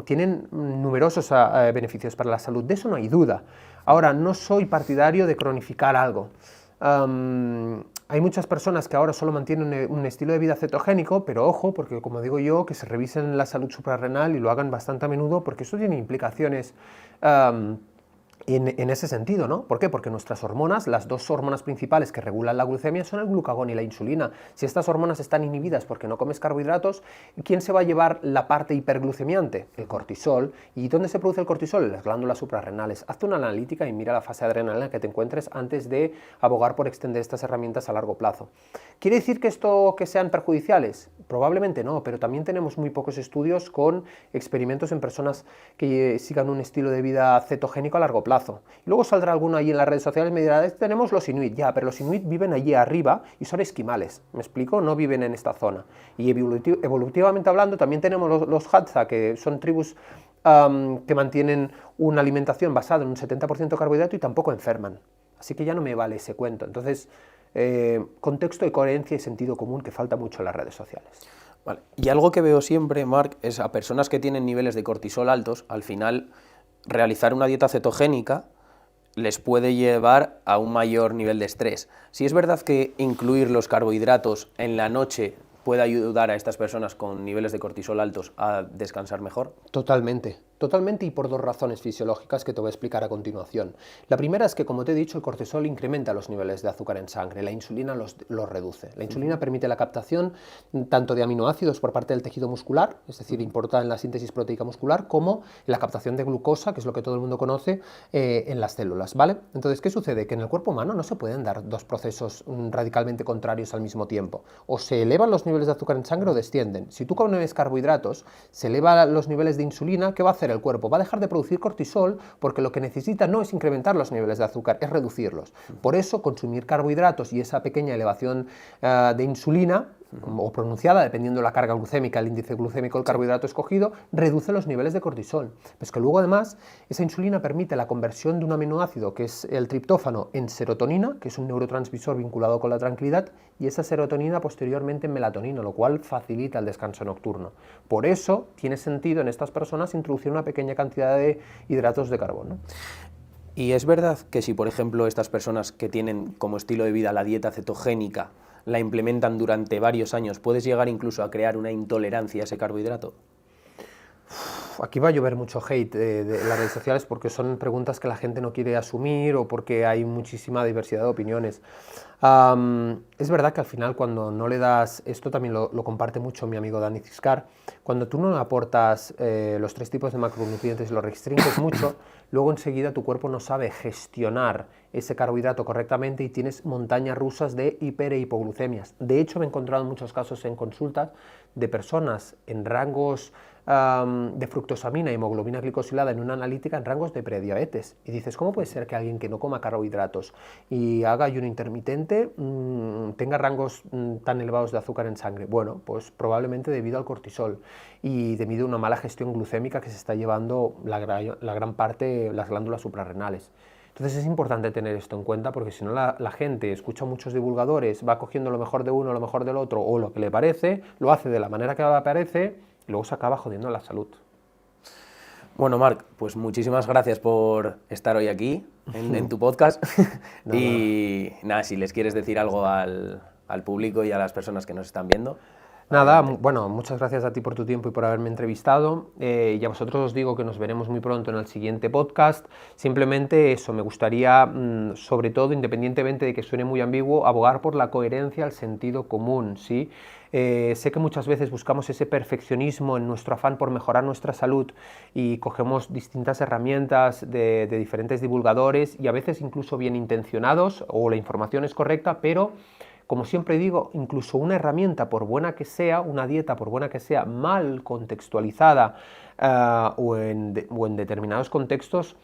tienen numerosos beneficios para la salud, de eso no hay duda. Ahora, no soy partidario de cronificar algo. Hay muchas personas que ahora solo mantienen un estilo de vida cetogénico, pero ojo, porque como digo yo, que se revisen la salud suprarrenal y lo hagan bastante a menudo, porque eso tiene implicaciones en ese sentido, ¿no? ¿Por qué? Porque nuestras hormonas, las dos hormonas principales que regulan la glucemia son el glucagón y la insulina. Si estas hormonas están inhibidas porque no comes carbohidratos, ¿quién se va a llevar la parte hiperglucemiante? El cortisol. ¿Y dónde se produce el cortisol? En las glándulas suprarrenales. Hazte una analítica y mira la fase adrenal en la que te encuentres antes de abogar por extender estas herramientas a largo plazo. ¿Quiere decir que sean perjudiciales? Probablemente no, pero también tenemos muy pocos estudios con experimentos en personas que sigan un estilo de vida cetogénico a largo plazo. Y luego saldrá alguno ahí en las redes sociales y me dirá, tenemos los inuit, ya, pero los inuit viven allí arriba y son esquimales, ¿me explico? No viven en esta zona. Y evolutivamente hablando también tenemos los Hadza, que son tribus que mantienen una alimentación basada en un 70% carbohidrato y tampoco enferman. Así que ya no me vale ese cuento. Entonces, contexto de coherencia y sentido común que falta mucho en las redes sociales. Vale. Y algo que veo siempre, Marc, es a personas que tienen niveles de cortisol altos, al final realizar una dieta cetogénica les puede llevar a un mayor nivel de estrés. Si es verdad que incluir los carbohidratos en la noche puede ayudar a estas personas con niveles de cortisol altos a descansar mejor. Totalmente y por dos razones fisiológicas que te voy a explicar a continuación. La primera es que, como te he dicho, el cortisol incrementa los niveles de azúcar en sangre, la insulina los reduce. La insulina permite la captación tanto de aminoácidos por parte del tejido muscular, es decir, importa en la síntesis proteica muscular, como en la captación de glucosa, que es lo que todo el mundo conoce, en las células, ¿vale? Entonces, ¿qué sucede? Que en el cuerpo humano no se pueden dar dos procesos radicalmente contrarios al mismo tiempo. O se elevan los niveles de azúcar en sangre o descienden. Si tú comes carbohidratos, se elevan los niveles de insulina, ¿qué va a hacer el cuerpo? Va a dejar de producir cortisol porque lo que necesita no es incrementar los niveles de azúcar, es reducirlos. Por eso, consumir carbohidratos y esa pequeña elevación de insulina o pronunciada, dependiendo de la carga glucémica, el índice glucémico del carbohidrato escogido, reduce los niveles de cortisol. Pues que luego además esa insulina permite la conversión de un aminoácido, que es el triptófano, en serotonina, que es un neurotransmisor vinculado con la tranquilidad, y esa serotonina posteriormente en melatonina, lo cual facilita el descanso nocturno. Por eso tiene sentido en estas personas introducir una pequeña cantidad de hidratos de carbono. Y es verdad que si, por ejemplo, estas personas que tienen como estilo de vida la dieta cetogénica la implementan durante varios años, ¿puedes llegar incluso a crear una intolerancia a ese carbohidrato? Aquí va a llover mucho hate de las redes sociales porque son preguntas que la gente no quiere asumir o porque hay muchísima diversidad de opiniones. Es verdad que al final cuando no le das, esto también lo comparte mucho mi amigo Dani Ciscar, cuando tú no aportas los 3 tipos de macronutrientes y los restringes mucho, luego enseguida tu cuerpo no sabe gestionar ese carbohidrato correctamente y tienes montañas rusas de hiper e hipoglucemias. De hecho, me he encontrado muchos casos en consultas de personas en rangos de fructosamina y hemoglobina glicosilada en una analítica en rangos de prediabetes. Y dices, ¿cómo puede ser que alguien que no coma carbohidratos y haga ayuno intermitente tenga rangos tan elevados de azúcar en sangre? Bueno, pues probablemente debido al cortisol y debido a una mala gestión glucémica que se está llevando la gran parte las glándulas suprarrenales. Entonces es importante tener esto en cuenta porque si no la gente escucha a muchos divulgadores, va cogiendo lo mejor de uno, lo mejor del otro o lo que le parece, lo hace de la manera que le parece y luego se acaba jodiendo la salud. Bueno, Marc, pues muchísimas gracias por estar hoy aquí en tu podcast. Y nada, si les quieres decir algo al público y a las personas que nos están viendo. Nada, bueno, muchas gracias a ti por tu tiempo y por haberme entrevistado. Y a vosotros os digo que nos veremos muy pronto en el siguiente podcast. Simplemente eso, me gustaría, sobre todo, independientemente de que suene muy ambiguo, abogar por la coherencia, el sentido común, ¿sí? Sé que muchas veces buscamos ese perfeccionismo en nuestro afán por mejorar nuestra salud y cogemos distintas herramientas de diferentes divulgadores y a veces incluso bien intencionados o la información es correcta, pero como siempre digo, incluso una herramienta, por buena que sea, una dieta, por buena que sea, mal contextualizada o en determinados contextos,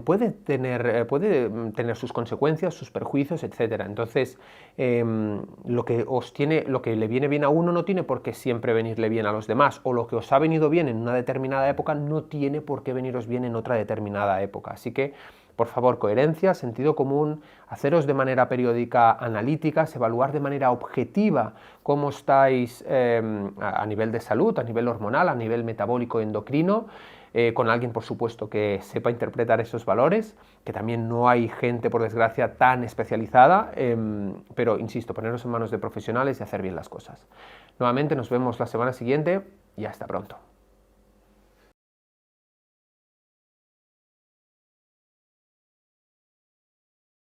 puede tener sus consecuencias, sus perjuicios, etc. Entonces, lo que le viene bien a uno no tiene por qué siempre venirle bien a los demás, o lo que os ha venido bien en una determinada época no tiene por qué veniros bien en otra determinada época. Así que, por favor, coherencia, sentido común, haceros de manera periódica analíticas, evaluar de manera objetiva cómo estáis a nivel de salud, a nivel hormonal, a nivel metabólico, endocrino, con alguien, por supuesto, que sepa interpretar esos valores, que también no hay gente, por desgracia, tan especializada, pero, insisto, poneros en manos de profesionales y hacer bien las cosas. Nuevamente nos vemos la semana siguiente y hasta pronto.